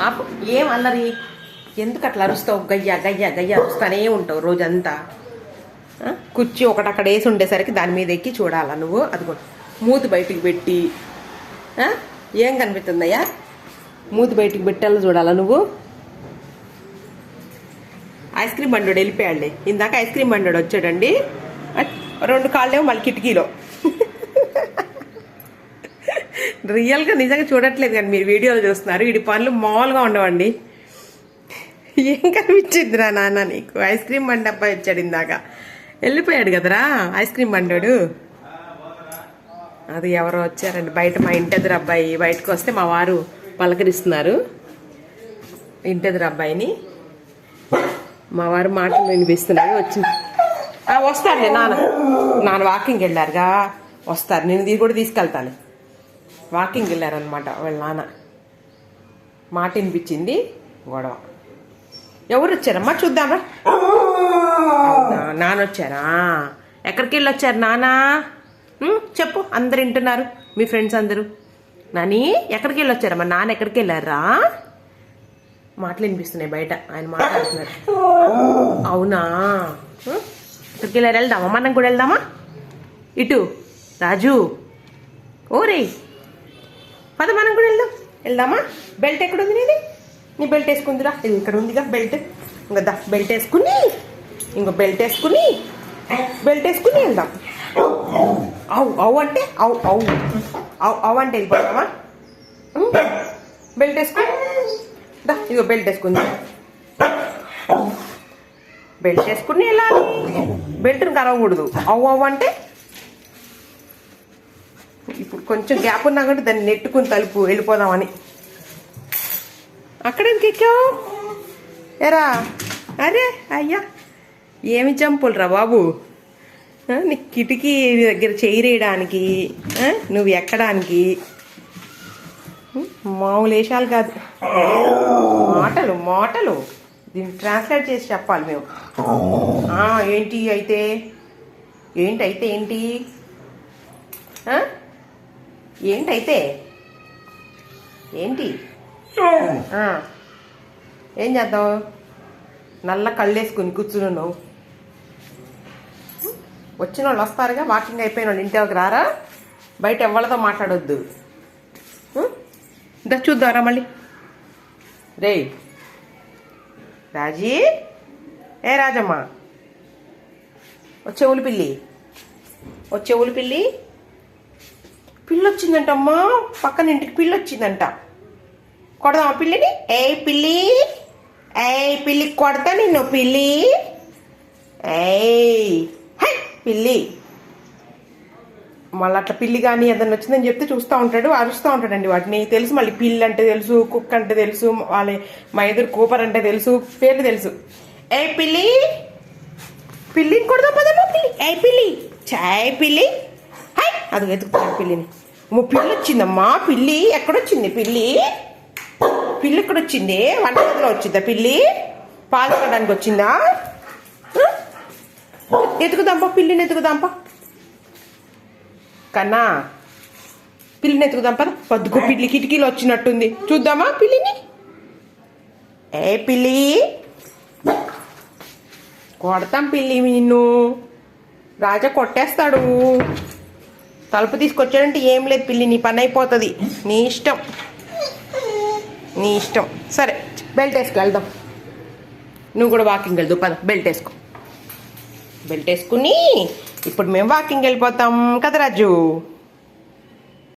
ఆపు. ఏం అల్లరి? ఎందుకు అట్లా అరుస్తావు? గయ్యా గయ్యా గయ్యా అరుస్తానే ఉంటావు రోజంతా. కుర్చీ ఒకటి అక్కడ వేసి ఉండేసరికి దాని మీద ఎక్కి చూడాలా నువ్వు? అదిగో మూతి బయటికి పెట్టి ఏం కనిపిస్తుందయ్యా? మూతి బయటికి పెట్టాలో చూడాలా నువ్వు? ఐస్ క్రీమ్ బండోడు వెళ్ళిపోయాడులే. ఇందాక ఐస్ క్రీమ్ బండోడు వచ్చాడండి. 2 కాళ్ళేమో మళ్ళీ కిటికీలో. రియల్గా నిజంగా చూడట్లేదు కానీ మీరు వీడియోలు చూస్తున్నారు. వీడి పనులు మామూలుగా ఉండవండి. ఏం కనిపించిందిరా నాన్న నీకు? ఐస్ క్రీమ్ బండి అబ్బాయి వచ్చాడు ఇందాక, వెళ్ళిపోయాడు కదరా ఐస్ క్రీమ్ బండోడు. అది ఎవరో వచ్చారండి బయట. మా ఇంటెదురు అబ్బాయి బయటకు వస్తే మా వారు పలకరిస్తున్నారు ఇంటెదురు అబ్బాయిని. మా వారు మాటలు వినిపిస్తున్నాయి. వచ్చింది వస్తారులే. నాన్న వాకింగ్ వెళ్ళారుగా, వస్తారు. నేను కూడా తీసుకెళ్తాను. వాకింగ్ వెళ్ళారనమాట వాళ్ళ నాన్న. మాట వినిపించింది, గొడవ. ఎవరు వచ్చారమ్మా? చూద్దామా. నాన్న వచ్చారా? ఎక్కడికి వెళ్ళి వచ్చారు నాన్న? చెప్పు, అందరు వింటున్నారు మీ ఫ్రెండ్స్ అందరూ. నాని ఎక్కడికి వెళ్ళి వచ్చారమ్మా? నాన్న ఎక్కడికి వెళ్ళారా? మాటలు వినిపిస్తున్నాయి బయట, ఆయన మాట్లాడుతున్నారు. అవునా? ఎక్కడికి వెళ్ళారు? వెళ్దామా? మనం కూడా వెళ్దామా? ఇటు రాజు, ఓరే పద మనం కూడా వెళ్దామా? బెల్ట్ ఎక్కడుంది నీది? నీ బెల్ట్ వేసుకుందిరా. ఇది ఇక్కడ ఉందిగా బెల్ట్. ఇంకా బెల్ట్ వేసుకుని వెళ్దాం. అవు అంటే అవు అంటే వెళ్ళిపోతామా? బెల్ట్ వేసుకుని ఇదిగో బెల్ట్ వేసుకుంది. బెల్ట్ వేసుకుని వెళ్ళాలి. బెల్ట్ని కలవకూడదు. అవు అంటే ఇప్పుడు కొంచెం గ్యాప్ ఉన్నా కూడా దాన్ని నెట్టుకుని తలుపు వెళ్ళిపోదామని. అక్కడ ఎందుకు ఎక్కావు? ఎరా అరే అయ్యా, ఏమి చంపులరా బాబు. నీ కిటికీ దగ్గర చేయడానికి నువ్వు ఎక్కడానికి మామూలు వేషాలు కాదు. మాటలు దీన్ని ట్రాన్స్లేట్ చేసి చెప్పాలి మేము. ఏంటి అయితే ఏంటి ఏం చేద్దాం? నల్ల కళ్ళేసుకుని కూర్చున్నావు. వచ్చిన వాళ్ళు వస్తారుగా, వాకింగ్ అయిపోయిన వాళ్ళు ఇంటికి రారా? బయట ఎవరితో మాట్లాడొద్దు. దా చూద్దారా మళ్ళీ. రే రాజీ, ఏ రాజమ్మ, వచ్చే ఊలి పిల్లి వచ్చిందంటమ్మా. పక్కన ఇంటికి పిల్లి వచ్చిందంట. కొడదామా పిల్లిని? ఏ పిల్లి కొడతా నిన్ను. పిల్లి పిల్లి మళ్ళీ అట్లా పిల్లి కానీ ఏదన్నా వచ్చిందని చెప్తే చూస్తూ ఉంటాడు, అరుస్తూ ఉంటాడండి వాటిని. తెలుసు మళ్ళీ పిల్లి అంటే తెలుసు, కుక్క అంటే తెలుసు, వాళ్ళ మా ఎదురు కూపర్ అంటే తెలుసు, పేర్లు తెలుసు. ఏ పిల్లిని కొడదాం పదమ్మా. పిల్లి చాయ్ పిల్లి. అది వెతుకుతాను పిల్లిని. పిల్లి వచ్చిందమ్మా. పిల్లి ఎక్కడొచ్చింది? పిల్లి ఎక్కడొచ్చింది? వంటగదిలో వచ్చిందా పిల్లి? పాలు తాగడానికి వచ్చిందా? పిల్లిని ఎత్తుకుదాంపా కన్నా. పిల్లిని ఎత్తుకుదాంపా. పద్దుకో, పిల్లి కిటికీలో వచ్చినట్టుంది. చూద్దామా పిల్లిని? ఏ పిల్లి కొడతాం పిల్లి నిన్ను. రాజా కొట్టేస్తాడు. తలుపు తీసుకొచ్చాడంటే ఏం లేదు పిల్లి, నీ పని అయిపోతుంది. నీ ఇష్టం. సరే బెల్ట్ వేసుకు వెళ్దాం. నువ్వు కూడా వాకింగ్ వెళ్దావు పద. బెల్ట్ వేసుకుని ఇప్పుడు మేము వాకింగ్ వెళ్ళిపోతాం కదా రాజు.